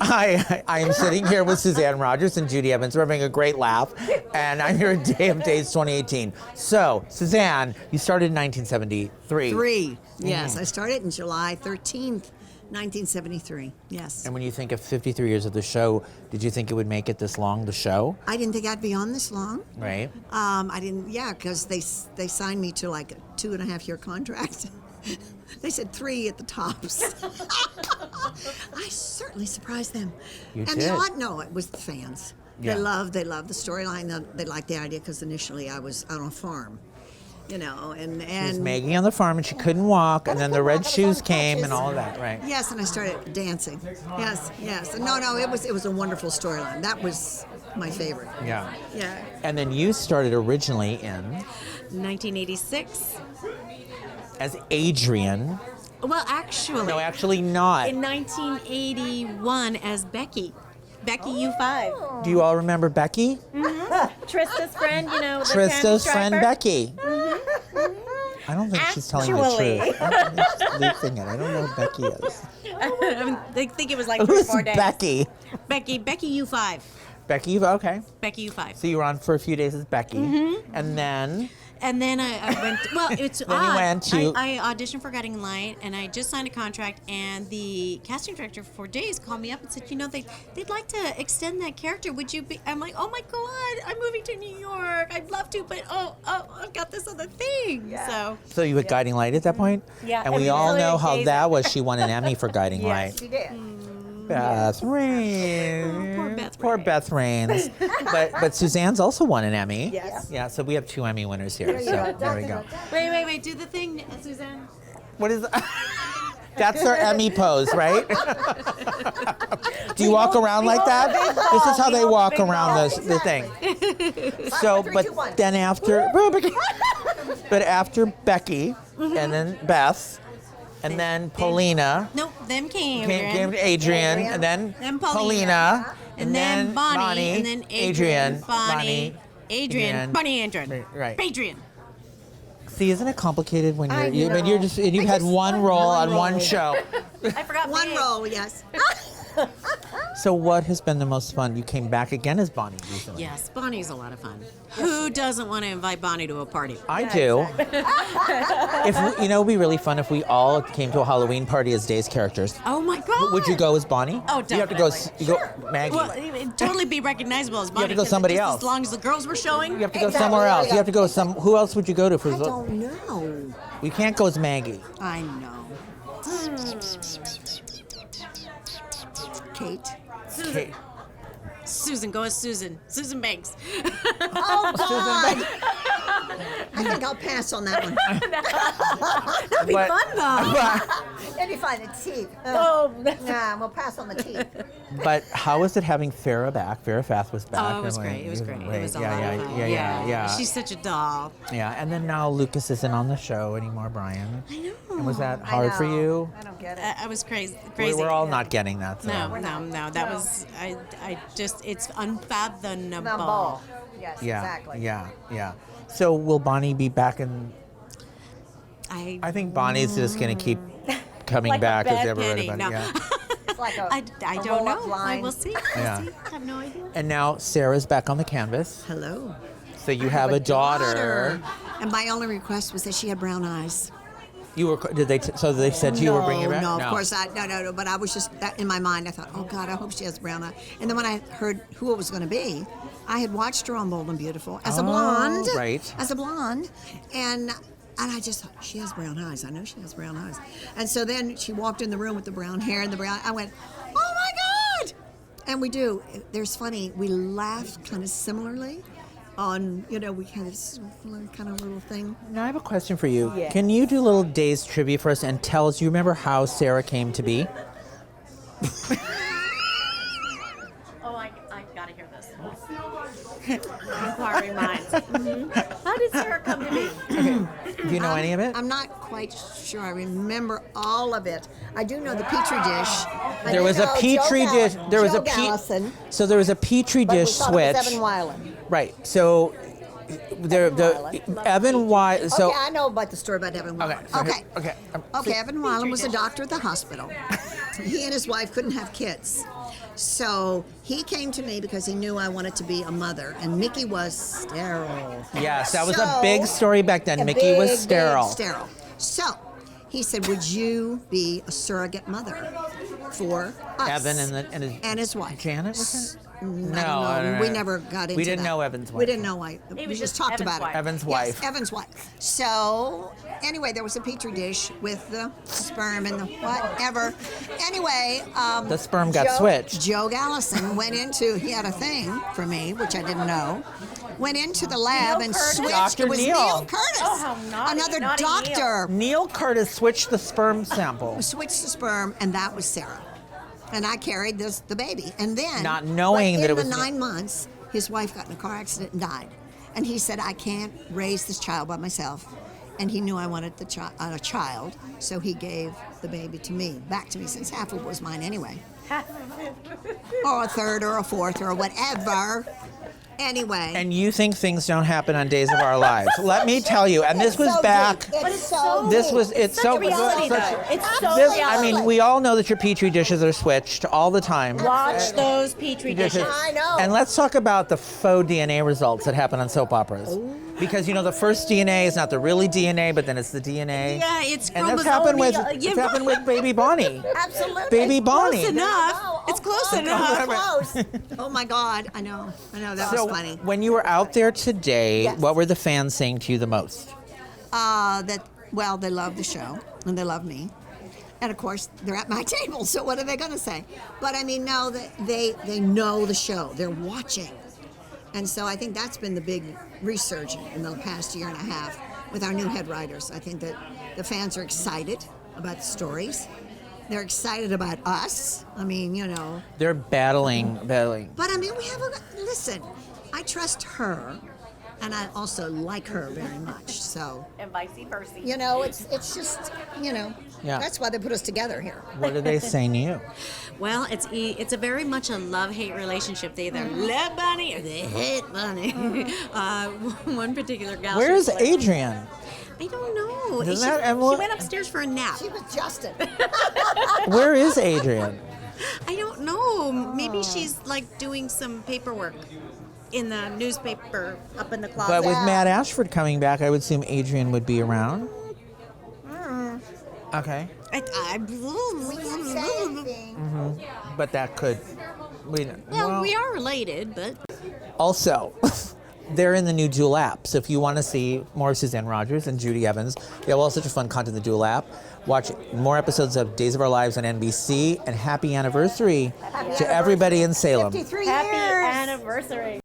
I am sitting here with Suzanne Rogers and Judi Evans. We're having a great laugh, and I'm here at Day of Days 2018. So, Suzanne, you started in 1973. Yes, I started in July 13th, 1973. Yes. And when you think of 53 years of the show, did you think it would make it this long, the show? I didn't think I'd be on this long. Right. I didn't, because they signed me to like a 2.5-year contract. They said 3 at the tops. I certainly surprised them. You and did. It was the fans. Yeah. They loved the storyline. They liked the idea because initially I was out on a farm, and She was Maggie on the farm and she couldn't walk, and then the red shoes came and all of that, right? Yes, and I started dancing. Yes. No, it was a wonderful storyline. That was my favorite. Yeah. Yeah. And then you started originally in 1986. as Adrienne. Well, actually. No, actually not. In 1981 as Becky. Becky U5. Do you all remember Becky? Trista's friend, the Trista's candy friend striper. Becky. I don't think she's telling the Actually. truth. I think she's leaking it. I don't know who Becky is. I think it was like 3 Who's or 4 days. Becky? Becky U5. Becky, okay. Becky U5. So you were on for a few days as Becky. And then... And then I went, it's Then you odd. went to- I auditioned for Guiding Light, and I just signed a contract, and the casting director for Days called me up and said, they'd like to extend that character. Would you be? I'm like, oh my God, I'm moving to New York. I'd love to, but I've got this other thing. Yeah. So you were Guiding Light at that point? Yeah, And and we we all really know how gazed that was. She won an Emmy for Guiding Light. She did. Beth Raines. Poor Beth Poor Raines. Beth Raines. but Suzanne's also won an Emmy. Yes. Yeah, so we have 2 Emmy winners here. So there we go. Wait, do the thing, Suzanne. What is That's their Emmy pose, right? Do you walk around like that? This is how they walk around the thing. So, but then after, but after Becky, and then Beth, and then Paulina, Nope, them came. came Adrienne, and then Then Paulina, and then Bonnie, and then Adrienne, Bonnie, Adrienne, Bonnie, Adrienne. Right. Adrienne. See, isn't it complicated when you're just and you've had one role on one show? I forgot One Babe. role, yes. So what has been the most fun? You came back again as Bonnie recently. Yes, Bonnie's a lot of fun. Who doesn't want to invite Bonnie to a party? I do. It'd be really fun if we all came to a Halloween party as Days characters. Oh my God! Would you go as Bonnie? Oh, You have to go. definitely. You go, Maggie. Well, it'd totally be recognizable as Bonnie. have to go 'cause somebody just else. As long as the girls were showing. You have to go Exactly. somewhere else. You have to go Who else would you go to? I don't know. We can't go as Maggie. I know. Kate. Okay. Susan, go as Susan. Susan Banks. Oh, God. I think I'll pass on that one. That'd be But- fun though. Let me find the teeth. Oh, Nah, we'll pass on the teeth. But how was it having Farrah back? Farrah Fath was back. Oh, it was great. It was great. It was a lot of fun. Yeah. She's such a doll. Yeah, and then now Lucas isn't on the show anymore, Brian. I know. And was that hard for you? I don't get it. I was crazy. We're all not getting that. So. No. That was I just it's unfathomable. Number. Yes, Yeah, exactly. yeah. So will Bonnie be back in? I think Bonnie's just going to keep coming Like a back as bad everybody. penny, no. Yeah. It's like a, I a don't roll-up know. line. We'll see. Yeah. I have no idea. And now Sarah's back on the canvas. Hello. So you have a daughter. And my only request was that she had brown eyes. You were? Did they? So they said you were bringing her back? No, of course no. But I was just in my mind. I thought, oh God, I hope she has brown eyes. And then when I heard who it was going to be, I had watched her on Bold and Beautiful as a blonde. Right. As a blonde, and I just thought, she has brown eyes. I know she has brown eyes. And so then she walked in the room with the brown hair and the brown. I went, oh my God! And we do. There's funny. We laugh kind of similarly. On, we kind of little thing. Now I have a question for you. Yeah. Can you do a little Days trivia for us and tell us? You remember how Sarah came to be? Oh, I gotta hear this. Inquiring minds. How did Sarah come to be? Do you know any of it? I'm not quite sure. I remember all of it. I do know the Petri dish. There was a Petri dish. There was a Gallison, So there was a Petri but we dish thought it was switch. Evan Weiland. Right. So Evan Weiland. So okay, I know about the story about Evan Weiland. Okay. Okay, Evan Weiland was a doctor at the hospital. He and his wife couldn't have kids. So he came to me because he knew I wanted to be a mother, and Mickey was sterile. Yes, that was a So- big story back then. A Mickey was big, sterile. big sterile. So he said, "Would you be a surrogate mother for us?" Evan and his wife. Janet was it? I don't know. We never got into We didn't that. know Evan's wife. We didn't know why. We was just just talked Evan's about wife. it. Evan's Yes, wife. Evan's wife. So anyway, there was a petri dish with the sperm and the whatever. Anyway, The sperm got switched. Joe Gallison went into. He had a thing for me, which I didn't know. Went into the lab and Curtis. switched. Dr. It was Neil. Neil Curtis. Oh, how naughty, Another naughty doctor. Neil Curtis switched the sperm sample. Switched the sperm, and that was Sarah. And I carried the baby. And then, Not knowing but that it in was the me. 9 months, his wife got in a car accident and died. And he said, "I can't raise this child by myself." And he knew I wanted a child, so he gave the baby to me, back to me, since half of it was mine anyway. Or a third or a fourth or whatever. Anyway. And you think things don't happen on Days of Our Lives. Let me tell you, and this was so back. deep. It's so This deep. was, it's Such so. reality, such- though. It's so this, I reality. mean, we all know that your petri dishes are switched all the time. Watch those petri dishes. I know. And let's talk about the faux DNA results that happen on soap operas. Because, you know, the first DNA is not the really DNA, but then it's the DNA. Yeah, it's And that's happened with, chromosomal. it's happened with Baby Bonnie. Absolutely. Baby Bonnie. Close enough. It's close enough. Close. Oh my God. I know. That So was funny. when you were out there today, Yes. what were the fans saying to you the most? Well, they love the show and they love me. And of course, they're at my table, so what are they going to say? But I mean, no, they know the show. They're watching. And so I think that's been the big resurgence in the past year and a half with our new head writers. I think that the fans are excited about the stories. They're excited about us. I mean, you know. They're battling. But I mean, listen, I trust her, and I also like her very much. So, And vice versa. you know, it's just, you know, Yeah. that's why they put us together here. What are they saying to you? Well, it's a very much a love-hate relationship. They either love Bunny or they hate Bunny. One particular gal. Where is she's like, Adrienne? I don't know. Isn't She, that she Emily? went upstairs for a nap. She was Justin. Where is Adrienne? I don't know. Maybe she's like doing some paperwork in the newspaper up in the closet. But with Matt Ashford coming back, I would assume Adrienne would be around. Okay. But that could. Well, we are related, but Also, they're in the new Dual app. So if you want to see more of Suzanne Rogers and Judi Evans, they have all such a fun content in the Dual app. Watch more episodes of Days of Our Lives on NBC, and happy anniversary to everybody in Salem. 53 Happy years. anniversary.